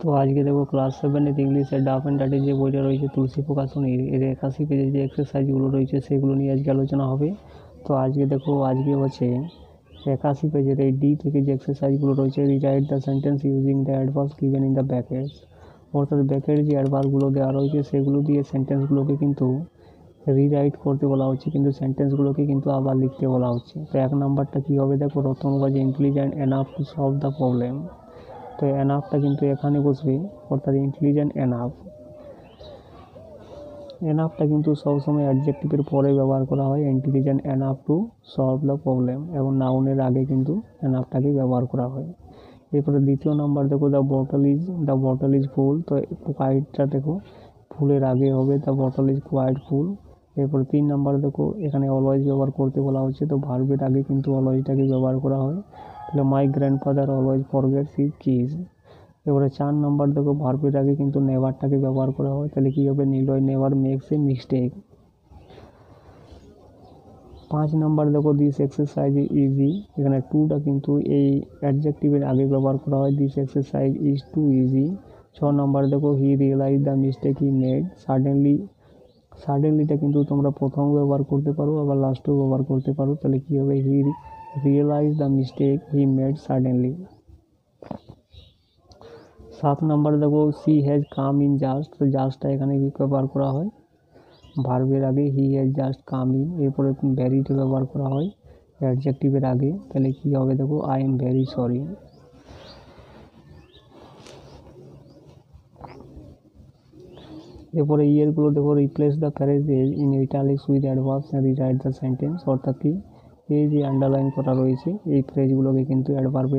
তো আজকে দেখো ক্লাস 7 ইংলিশের ডাফ অ্যান্ড ডাডির যে বইটা রয়েছে তুলসী প্রকাশনীর এর 81 পেজের যে এক্সারসাইজগুলো রয়েছে সেগুলো নিয়ে আজকে আলোচনা হবে। তো আজকে হচ্ছে 81 পেজের এই ডি থেকে যে এক্সারসাইজগুলো রয়েছে, rewrite the sentence using the adverbs given in the brackets. অর্থাৎ ব্র্যাকেট যে অ্যাডভার্বগুলো দেওয়া রয়েছে সেগুলো দিয়ে সেন্টেন্সগুলোকে কিন্তু রিরাইট করতে বলা হচ্ছে, কিন্তু সেন্টেন্সগুলোকে কিন্তু আবার লিখতে বলা হচ্ছে। তো 1 নাম্বারটা কী হবে দেখো, Ratan was intelligent enough to solve the problem. তো এনাফটা কিন্তু এখানে বসবে, অর্থাৎ ইন্টেলিজেন্ট এনাফটা কিন্তু সবসময় অ্যাডজেক্টিভের পরে ব্যবহার করা হয়, intelligent enough to solve the problem, এবং নাউনের আগে কিন্তু এনাফটাকে ব্যবহার করা হয়। এরপরে দ্বিতীয় নাম্বার দেখো, দ্য বটল ইজ ফুল। তো কোয়াইটটা দেখো ফুলের আগে হবে, দ্য বটল ইজ কোয়াইট ফুল। এরপরে 3 নাম্বার দেখো, এখানে অলওয়েজ ব্যবহার করতে বলা হচ্ছে, তো ভার্বের আগে কিন্তু অলওয়েজটাকে ব্যবহার করা হয়। তাহলে my grandfather always forgets his keys. এবারে 4 নাম্বার দেখো, ভার্বের আগে কিন্তু নেভারটাকে ব্যবহার করা হয়, তাহলে কী হবে, Niloy never makes a mistake. 5 number দেখো, দিস এক্সারসাইজ ইজি। এখানে টুটা কিন্তু এই অ্যাডজেক্টিভের আগে ব্যবহার করা হয়, this exercise is too easy. 6 number দেখো, he realize the mistake he made. সাডেনলিটা কিন্তু তোমরা প্রথম ব্যবহার করতে পারো, আবার লাস্টেও ব্যবহার করতে পারো, তাহলে কী হবে, he realize the mistake he made suddenly. 7 number দেখো, she has come in just. তো জাস্টটা এখানে ব্যবহার করা হয় ভার্বের আগে, he has just come in. এরপরে ভ্যারিটা ব্যবহার করা হয় অ্যাডজেক্টিভের আগে, তাহলে কী হবে দেখো, আই এম ভেরি সরি। এরপরে ইয়েরগুলো দেখো, replace the phrases in italics with adverbs and rewrite the sentence. অর্থাৎ কি, এই যে আন্ডারলাইন করা রয়েছে এই ফ্রেজগুলোকে কিন্তু অ্যাডভার্বে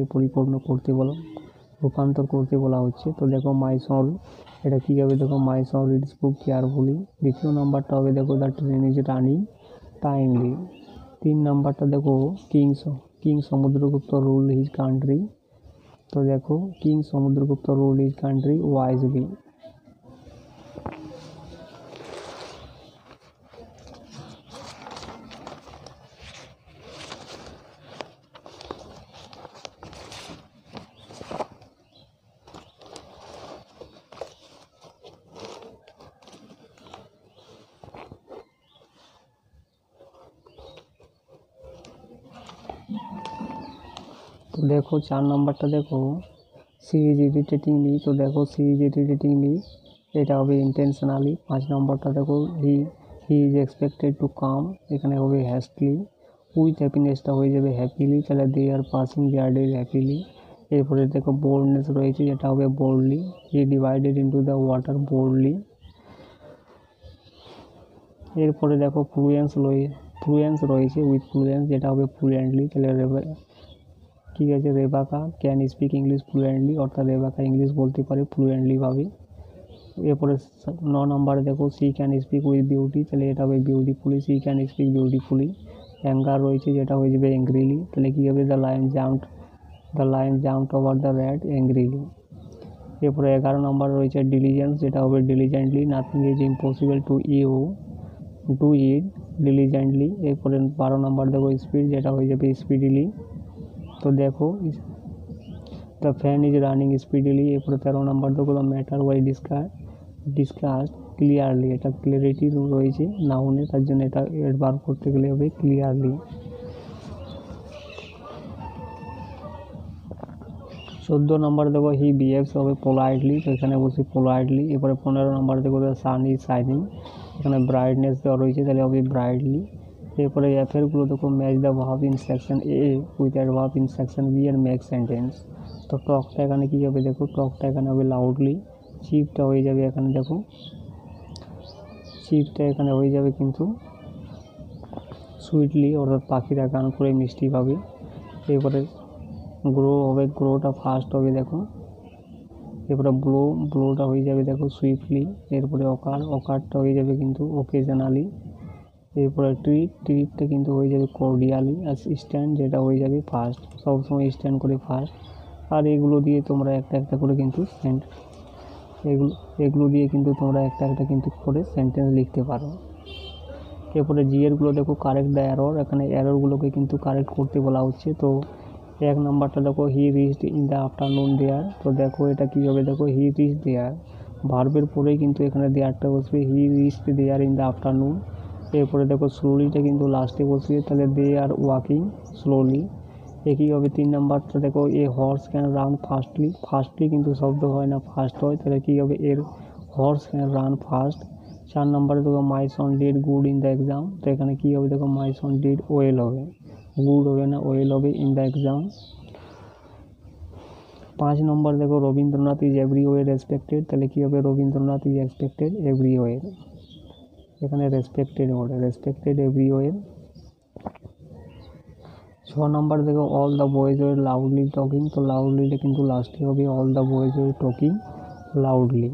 রূপান্তর করতে বলা হচ্ছে। তো দেখো, মাই সন, এটা কী হবে দেখো, my son reads book carefully. দ্বিতীয় নাম্বারটা হবে দেখো, the train is running timely. 3 নাম্বারটা দেখো, king Samudragupta rule his country. তো দেখো, king Samudragupta rule his country wisely. তো দেখো 4 নাম্বারটা দেখো, সি ইজ ইরিটেটিং মি। তো দেখো, সি ইজ ইরিটেটিং মি, এটা হবে ইন্টেনশনালি। 5 নাম্বারটা দেখো, he is expected to come, এখানে হবে হ্যাস্টলি। উইথ হ্যাপিনেসটা হয়ে যাবে হ্যাপিলি, তাহলে they are passing their day happily. এরপরে দেখো, বোল্ডনেস রয়েছে, যেটা হবে boldly. He divided into the water boldly. এরপরে দেখো, ফ্লুয়েন্স রয়েছে, উইথ ফ্লুয়েন্স, যেটা হবে ফ্লুয়েন্টলি, তাহলে ঠিক আছে, রেবাকা ক্যান স্পিক ইংলিশ ফ্লুয়েন্টলি, অর্থাৎ রেবাকা ইংলিশ বলতে পারে ফ্লুয়েন্টলিভাবে। এরপরে 9 নাম্বারে দেখো, she can speak with beauty, তাহলে এটা হবে beautifully, she can speak beautifully. Anger রয়েছে, যেটা হয়ে যাবে অ্যাংগ্রিলি, তাহলে কী হবে, the lion jumped over the rat angrily. এরপরে 11 নাম্বার রয়েছে ডিলিজেন্স, যেটা হবে diligently. Nothing is impossible to you do it diligently. এরপরে 12 নাম্বার দেখো, স্পিড, যেটা হয়ে যাবে স্পিডিলি। তো দেখো, the fan is running speedily. এরপরে 13 নাম্বার দেখো, the matter was discussed clearly, এটা ক্লিয়ারিটি রয়েছে নাউনে, তার জন্য এটা অ্যাডভার্ব করতে গেলে হবে ক্লিয়ারলি। 14 নাম্বার দেখো, হি বিহেভস হবে পোলাইটলি, তো এখানে বলছি পোলাইটলি। এরপরে 15 নাম্বার দেখো, দ্য সান ইজ শাইনিং, এখানে ব্রাইটনেস দেওয়া রয়েছে, তাহলে হবে ব্রাইটলি। এরপরে অ্যাফেয়ারগুলো দেখো, match the verb in section A with adverb in section B and make sentence. তো টকটা এখানে কী হবে দেখো, টকটা এখানে হবে লাউডলি। চিপটা হয়ে যাবে এখানে দেখো, চিপটা এখানে হয়ে যাবে কিন্তু সুইটলি, অর্থাৎ পাখিরা গান করে মিষ্টি পাবে। এরপরে গ্রো হবে, গ্রোটা ফার্স্ট হবে দেখো। এরপরে ব্লোটা হয়ে যাবে দেখো সুইফটলি। এরপরে অকারটা হয়ে যাবে কিন্তু ওকেশনালি। এরপরে ট্রিটটা কিন্তু হয়ে যাবে কর্ডিয়ালি। আর স্ট্যান্ড, যেটা হয়ে যাবে ফার্স্ট, সবসময় স্ট্যান্ড করে ফার্স্ট। আর এগুলো দিয়ে তোমরা একটা করে কিন্তু এগুলো দিয়ে কিন্তু তোমরা একটা কিন্তু করে সেন্টেন্স লিখতে পারো। এরপরে জিএরগুলো দেখো, কারেক্ট দ্য এরর, এখানে এররগুলোকে কিন্তু কারেক্ট করতে বলা হচ্ছে। তো এক নাম্বারটা দেখো he reached in the afternoon there, তো দেখো এটা কী হবে, দেখো হি রিচড দেয়ার, ভার্বের পরেই কিন্তু এখানে দেয়ারটা বসবে, he reached there in the afternoon. এরপরে দেখো স্লোলিটা কিন্তু লাস্টে বসবে, তাহলে দে আর ওয়াকিং স্লোলি। একই হবে 3 নাম্বারটা দেখো এ horse can run fastly, fastly কিন্তু শব্দ হয় না, ফাস্ট হয়, তাহলে কী হবে এর হর্স ক্যান রান ফাস্ট। 4 নম্বরে দেখো my son did good in the exam, তো এখানে কী হবে দেখো মাই সন ডিড ওয়েল হবে, গুড হবে না, ওয়েল হবে ইন দ্য এক্সাম। 5 নম্বর দেখো রবীন্দ্রনাথ ইজ এভরিওয়ে রেসপেক্টেড, তাহলে কী হবে রবীন্দ্রনাথ ইজ এক্সপেক্টেড এভরিওয়ে, এখানে রেসপেক্টেড হবে, রেসপেক্টেড এভরিওয়ে। 6 নম্বর দেখো all the boys were loudly talking, তো লাউডলিটা কিন্তু লাস্টে হবে all the boys were talking loudly.